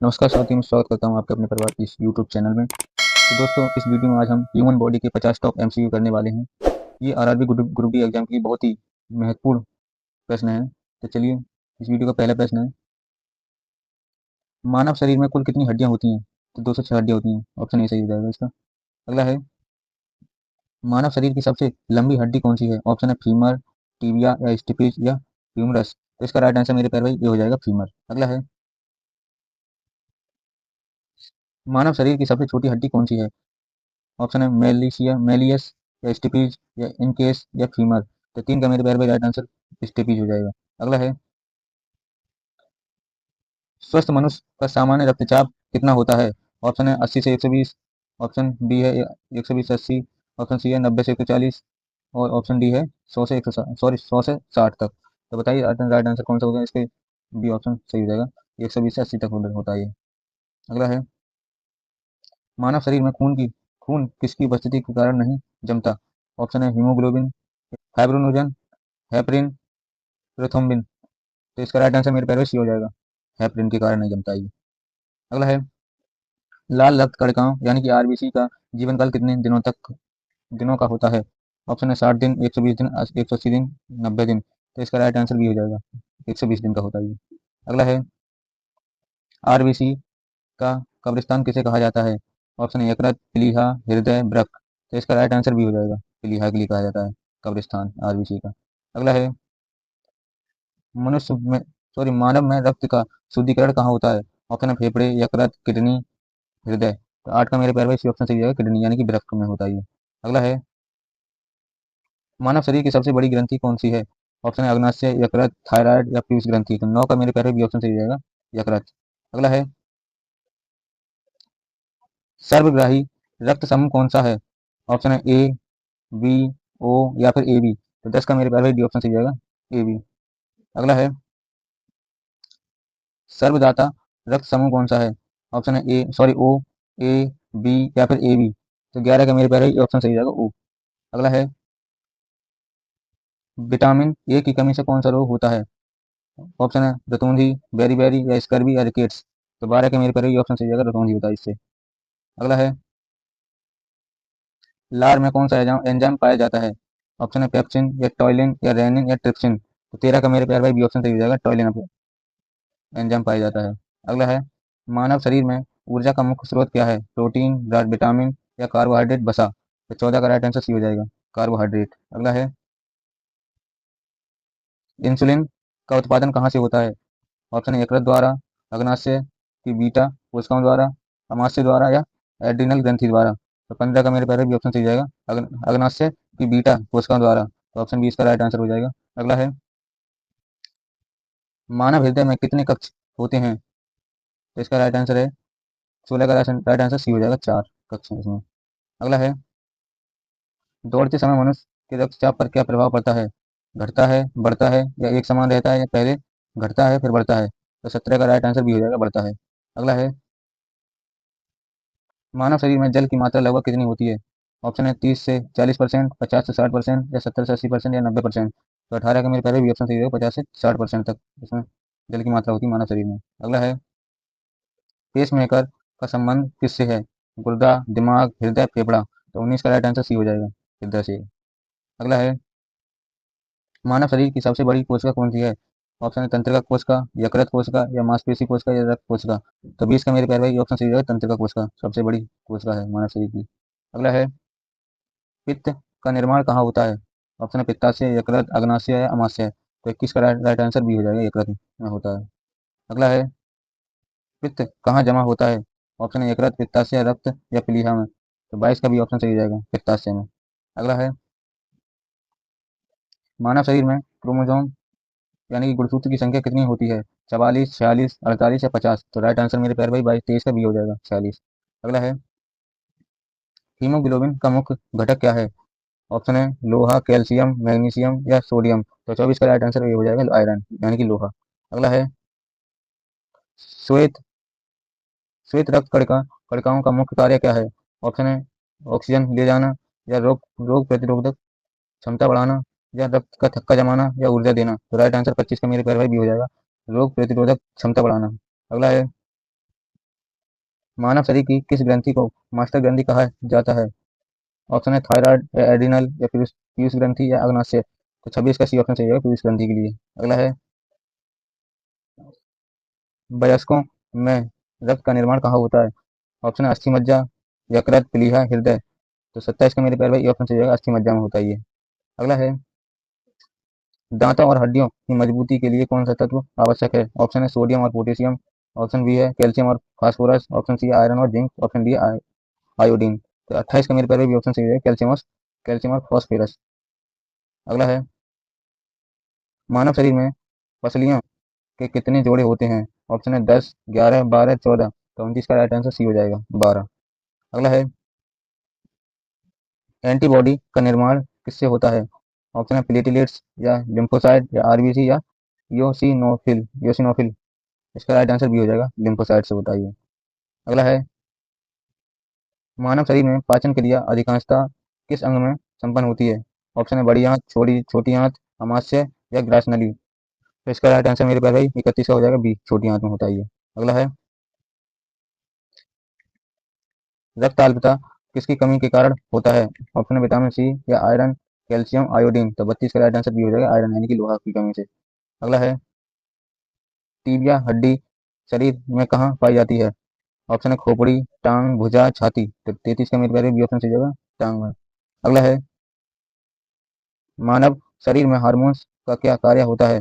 नमस्कार साथियों, मैं स्वागत करता हूं आपके अपने परिवार की इस यूट्यूब चैनल में। तो दोस्तों, इस वीडियो में आज हम ह्यूमन बॉडी के 50 टॉप एमसीक्यू करने वाले हैं। ये आरआरबी ग्रुप डी एग्जाम के लिए बहुत ही महत्वपूर्ण प्रश्न है। तो चलिए, इस वीडियो का पहला प्रश्न है, मानव शरीर में कुल कितनी हड्डियां होती हैं? तो 206 हड्डियां होती हैं। ऑप्शन ए सही हो जाएगा इसका। अगला है, मानव शरीर की सबसे लंबी हड्डी कौन सी है? ऑप्शन है फीमर, टीबिया या स्टिपेज या ह्यूमरस। तो इसका राइट आंसर मेरे प्यारे भाई ये हो जाएगा फीमर। अगला है, मानव शरीर की सबसे छोटी हड्डी कौन सी है? ऑप्शन है मेलियस या स्टिपीज या इनकेस या फीमर। तो तीन का मेरे प्यारे भाई राइट आंसर स्टिपीज हो जाएगा। अगला है, स्वस्थ मनुष्य का सामान्य रक्तचाप कितना होता है? ऑप्शन है 80 से 120। ऑप्शन बी है 120 से 80। ऑप्शन सी है 90 से 140। और ऑप्शन डी है 100 से 100 से 60 तक। तो बताइए राइट आंसर कौन सा होगा इसके? बी ऑप्शन सही हो जाएगा। 120 से 80 तक होता है ये। अगला है, मानव शरीर में खून किसकी उपस्थिति के कारण नहीं जमता? ऑप्शन है हीमोग्लोबिन, फाइब्रोनोजन, हेपरिन, प्रोथ्रोम्बिन। तो इसका राइट आंसर मेरे प्यारे सी हो जाएगा। हेपरिन के कारण नहीं जमता ये। अगला है, लाल रक्त कणिकाओं यानी कि आरबीसी का जीवन काल कितने दिनों का होता है? ऑप्शन है 60 दिन, 120 दिन, 180 दिन, 90 दिन। तो इसका राइट आंसर भी हो जाएगा। 120 दिन का होता है ये। अगला है, आरबीसी का कब्रिस्तान किसे कहा जाता है? ऑप्शन है यकृत, प्लीहा, हृदय, वृक्क। तो इसका राइट आंसर भी हो जाएगा। प्लीहा के लिए कहा जाता है कब्रिस्तान आरबीसी का। अगला है, मनुष्य में मानव में रक्त का शुद्धिकरण कहाँ होता है? ऑप्शन है फेफड़े, यकृत, किडनी, हृदय। तो 8 का मेरे प्यारे भाई सी ऑप्शन सही है, किडनी यानी कि वृक्क में होता है ये। अगला है, मानव शरीर की सबसे बड़ी ग्रंथि कौन सी है? ऑप्शन है अग्नाशय, यकृत, थायराइड या पीयूष ग्रंथि। तो 9 का मेरे प्यारे बी ऑप्शन सही जाएगा, यकृत। अगला है, सर्वग्राही रक्त समूह कौन सा है? ऑप्शन है ए, बी, ओ या फिर ए बी। तो 10 का मेरे प्यारे भाई डी ऑप्शन सही जाएगा, ए बी। अगला है, सर्वदाता रक्त समूह कौन सा है? ऑप्शन है ओ, ए, बी या फिर ए बी। तो 11 का मेरे प्यारे ऑप्शन सही जाएगा, ओ। अगला है, विटामिन ए की कमी से कौन सा रोग होता है? ऑप्शन है रतौंधी, बेरी या स्कर्वी या रिकेट्स। तो 12 के मेरे पर ऑप्शन सही जाएगा, रतौंधी होता है इससे। अगला है, लार में कौन सा एंजाइम पाया जाता है? ऑप्शन है पेप्सिन या टॉयलिन या रेनिन या ट्रिप्सिन। तो 13 का मेरे प्यार भाई बी ऑप्शन सही हो जाएगा, टॉयलिन एंजाइम पाया जाता है। अगला है, मानव शरीर में ऊर्जा का मुख्य स्रोत क्या है? प्रोटीन, विटामिन या कार्बोहाइड्रेट, बसा। तो 14 का राइट आंसर सी हो जाएगा, कार्बोहाइड्रेट। अगला है, इंसुलिन का उत्पादन कहाँ से होता है? ऑप्शन है यकृत द्वारा, अग्नाशय की बीटा कोशिकाओं द्वारा, अमाशय द्वारा या एड्रिनल ग्रंथि द्वारा। तो 15 का मेरे पहले भी ऑप्शन सही जाएगा, अग्नाशय की बीटा कोशिकाओं द्वारा। तो ऑप्शन बी इसका राइट आंसर हो जाएगा। अगला है, मानव हृदय में कितने कक्ष होते हैं? तो इसका राइट आंसर है 16 का राइट आंसर सी हो जाएगा, 4 कक्ष हैं इसमें। अगला है, दौड़ते समय मनुष्य के रक्तचाप पर क्या प्रभाव पड़ता है? घटता है, बढ़ता है या एक समान रहता है या पहले घटता है फिर बढ़ता है? तो 17 का राइट आंसर भी हो जाएगा, बढ़ता है। अगला है, मानव शरीर में जल की मात्रा लगभग कितनी होती है? ऑप्शन है 30 से 40%, 50 से 60% या 70 से 80% या 90%। तो 18 का मेरे पहले भी ऑप्शन सही है, 50 से 60% तक इसमें जल की मात्रा होती है मानव शरीर में। अगला है, पेस मेकर का संबंध किससे है? गुर्दा, दिमाग, हृदय, फेफड़ा। तो 19 का राइट आंसर सी हो जाएगा, हृदय से। अगला है, मानव शरीर की सबसे बड़ी कोशिका कौन सी है? ऑप्शन है तंत्रिका कोशिका, यकृत कोशिका या मांसपेशी कोशिका या रक्त कोशिका। तो 20 का मेरे प्यारे भाई ऑप्शन सही है, तंत्रिका कोशिका सबसे बड़ी कोशिका है मानव शरीर की। अगला है, पित्त का निर्माण कहाँ होता है? ऑप्शन है पित्ताशय, यकृत, अग्नाशय या अमाशय। तो 21 का राइट आंसर भी हो जाएगा, यकृत में होता है। अगला है, पित्त कहाँ जमा होता है? ऑप्शन है यकृत, पित्ताशय, रक्त या प्लीहा में। तो 22 का भी ऑप्शन सही हो जाएगा, पित्ताशय में। अगला है, मानव शरीर में क्रोमोसोम यानी कि गुणसूत्र की संख्या कितनी होती है? 44, 46, 48 या 50। तो राइट आंसर मेरे प्यारे भाई 23 का भी हो जाएगा, 46। अगला है, हीमोग्लोबिन का मुख्य घटक क्या है? ऑप्शन है लोहा, कैल्शियम, मैग्नीशियम या सोडियम। तो 24 का राइट आंसर ये हो जाएगा, आयरन यानी कि लोहा। अगला है, श्वेत श्वेत रक्त कणिकाओं का मुख्य कार्य क्या है? ऑप्शन है ऑक्सीजन ले जाना या रोग रोग प्रतिरोधक क्षमता बढ़ाना या रक्त का थक्का जमाना या ऊर्जा देना। तो राइट आंसर 25 का मेरे प्यारे भाई भी हो जाएगा, रोग प्रतिरोधक क्षमता बढ़ाना। अगला है, मानव शरीर की किस ग्रंथि को मास्टर ग्रंथि कहा जाता है? ऑप्शन है थायराइड या एड्रिनल या पीयूष पीयूष ग्रंथि या अग्नाशय। तो 26 का सी ऑप्शन सही है पीयूष ग्रंथि के लिए। अगला है, वयस्कों में रक्त का निर्माण कहाँ होता है? ऑप्शन है अस्थि मज्जा, यकृत, प्लीहा, हृदय। तो 27 का मेरे प्यारे भाई ऑप्शन सही है, अस्थि मज्जा में होता है ये। अगला है, दांतों और हड्डियों की मजबूती के लिए कौन सा तत्व आवश्यक है? ऑप्शन है सोडियम और पोटेशियम। ऑप्शन बी है कैल्शियम और फास्फोरस। ऑप्शन सी है आयरन और जिंक। Option D iodine. तो 28 का मेरे प्यारे भी ऑप्शन सही है कैल्शियम और फॉस्फोरस। अगला है, मानव शरीर में पसलियों के कितने जोड़े होते हैं? ऑप्शन है 10, 11, 12, 14। तो 29 का राइट आंसर सी हो जाएगा, 12। अगला है, एंटीबॉडी का निर्माण किससे होता है? ऑप्शन है प्लेटलेट्स या लिम्फोसाइट या आरबीसी या योसिनोफिल। इसका राइट आंसर भी हो जाएगा, लिम्फोसाइट से होता है ये। अगला है, मानव शरीर में पाचन क्रिया अधिकांशतः किस अंग में संपन्न होती है? ऑप्शन है बड़ी आंत, छोटी छोटी आंत, अमाशय या ग्रास नली। तो इसका राइट आंसर मेरे पास भाई 31 का हो जाएगा, बी छोटी आंत में होता है ये। अगला है, रक्त अल्पता किसकी कमी के कारण होता है? ऑप्शन है विटामिन सी या आयरन, कैल्शियम, आयोडीन। तो 32 का राइट आंसर भी हो जाएगा, आयरन यानी कि लोहा की कमी से। अगला है, टीबिया हड्डी शरीर में कहाँ पाई जाती है? ऑप्शन है खोपड़ी, टांग, भुजा, छाती। तो 33 का मेरे बी ऑप्शन सही होगा, टांग में। अगला है, मानव शरीर में हार्मोन्स का क्या कार्य होता है?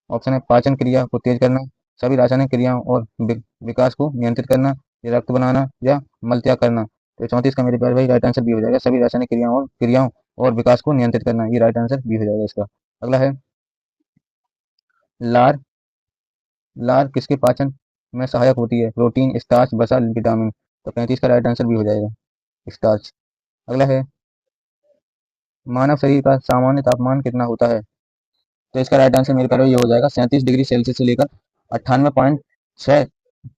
ऑप्शन है पाचन क्रिया को तेज करना, सभी रासायनिक क्रियाओं और विकास को नियंत्रित करना, या रक्त बनाना या मल त्याग करना। तो 34 का मेरे प्यारे भाई राइट आंसर भी हो जाएगा, सभी रासायनिक क्रियाओं और विकास को नियंत्रित करना। ये राइट आंसर भी हो जाएगा इसका। अगला है, लार लार किसके पाचन में सहायक होती है? प्रोटीन, स्टार्च, वसा, विटामिन। तो 35 का राइट आंसर भी हो जाएगा, स्टार्च। अगला है, मानव शरीर का सामान्य तापमान कितना होता है? तो इसका राइट आंसर मेरे प्यारे ये हो जाएगा 37 डिग्री सेल्सियस से लेकर 98.6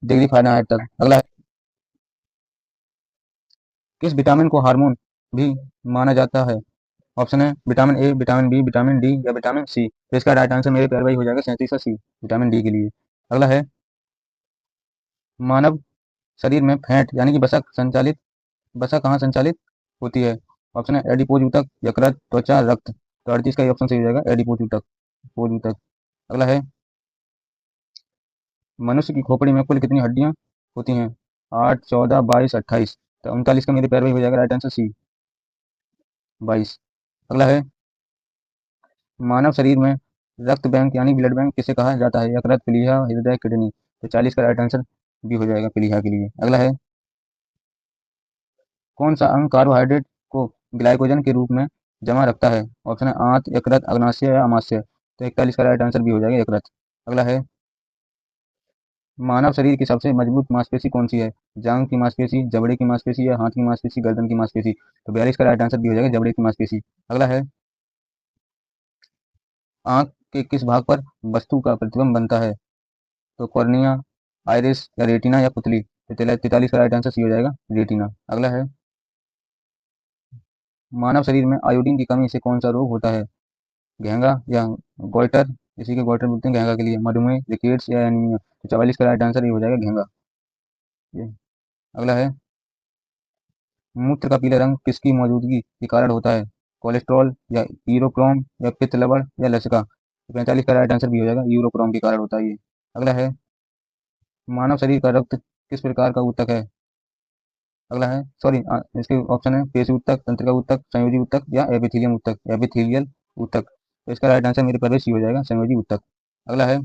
डिग्री फ़ारेनहाइट तक। अगला है, किस विटामिन को हार्मोन भी माना जाता है? ऑप्शन है vitamin A, vitamin B, vitamin D या विटामिन सी। तो इसका राइट आंसर मेरे प्यारे भाई हो जाएगा 37 का सी, विटामिन डी के लिए। अगला है, मानव शरीर में फैट यानी कि वसा कहाँ संचालित होती है? ऑप्शन है एडिपोज ऊतक, यकृत, त्वचा, रक्त। तो 38 का ऑप्शन सही हो जाएगा, एडिपोज ऊतक। अगला है, मनुष्य की खोपड़ी में कुल कितनी हड्डियां होती हैं? 8, 14, 22, 28। तो 39 का मेरे प्यारे भाई हो जाएगा राइट आंसर सी, 22। अगला है, मानव शरीर में रक्त बैंक यानी ब्लड बैंक किसे कहा जाता है? यकृत, प्लीहा, हृदय, किडनी। तो 40 का राइट आंसर भी हो जाएगा, प्लीहा के लिए। अगला है, कौन सा अंग कार्बोहाइड्रेट को ग्लाइकोजन के रूप में जमा रखता है? ऑप्शन है आंत, यकृत, अग्नाशय या अमाशय। तो 41 का राइट आंसर भी हो जाएगा, यकृत। अगला है, मानव शरीर की सबसे मजबूत मांसपेशी कौन सी है? जांग की मांसपेशी, जबड़े की मांसपेशी या हाथ की मांसपेशी, गर्दन की मांसपेशी। तो 42 का राइट आंसर भी हो जाएगा, जबड़े की मांसपेशी। अगला है, आंख के किस भाग पर वस्तु का प्रतिबिंब बनता है? तो कॉर्निया, आइरिस या रेटिना या पुतली। तो 43 का राइट आंसर सी हो जाएगा, रेटिना। अगला है, मानव शरीर में आयोडीन की कमी से कौन सा रोग होता है? घेंगा या गोइटर, इसी के गोइटर बोलते हैं घेंगा के लिए, मधुमेह, रिकेट्स या एनीमिया। तो 44 का राइट आंसर ये हो जाएगा, घेंगा। ये। अगला है, मूत्र का पीला रंग किसकी मौजूदगी के कारण होता है? कोलेस्ट्रॉल या यूरोक्रोम या पित्त लवण या लसिका। तो 45 का राइट आंसर भी हो जाएगा, यूरोक्रोम के कारण होता है ये। अगला है, मानव शरीर का रक्त किस प्रकार का ऊतक है? अगला है, सॉरी, इसके ऑप्शन है पेशी ऊतक, तंत्रिका ऊतक, संयोजी ऊतक या एपिथेलियल ऊतक। तो इसका राइट आंसर मेरे प्रवेश ही हो जाएगा, संयोजी ऊतक। अगला है,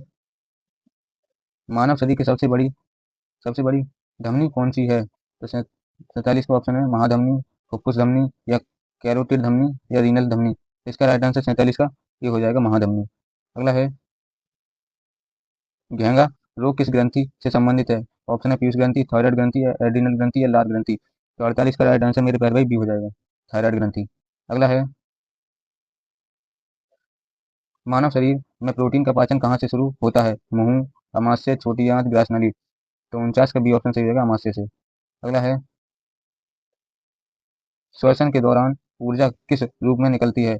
मानव शरीर की सबसे बड़ी धमनी कौन सी है? तो 47 का ऑप्शन है महाधमनी, फुफ्फुस धमनी या कैरोटिड धमनी या रीनल धमनी। तो इसका राइट आंसर 47 का ये हो जाएगा, महाधमनी। अगला है, घेंगा रोग किस ग्रंथि से संबंधित है? ऑप्शन है पीयूष ग्रंथि, थायराइड ग्रंथि या एड्रिनल ग्रंथि या लार ग्रंथि। तो 48 का राइट आंसर मेरे पैर भाई बी हो जाएगा, थायराइड ग्रंथि। अगला है, मानव शरीर में प्रोटीन का पाचन कहाँ से शुरू होता है? मुंह, अमाशय, छोटी आंत, ग्रास नली। तो 49 का बी ऑप्शन सही रहेगा, अमाशय से। अगला है, श्वसन के दौरान ऊर्जा किस रूप में निकलती है?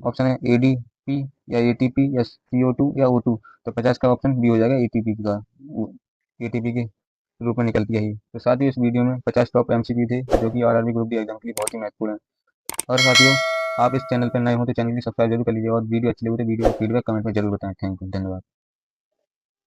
ऑप्शन है एडीपी या एटीपी या CO2 या O2। तो 50 का ऑप्शन बी हो जाएगा, एटीपी का, एटीपी की। रूप में निकलती है। तो साथ ही इस वीडियो में 50 टॉप एमसीक्यू थे जो कि आरआरबी ग्रुप डी एग्जाम के लिए बहुत ही महत्वपूर्ण है। और साथियों, आप इस चैनल पर नए हो तो चैनल की सब्सक्राइब जरूर कर लीजिए, और वीडियो अच्छी लगी तो वीडियो को फीडबैक कमेंट में जरूर बताएं। थैंक यू, धन्यवाद।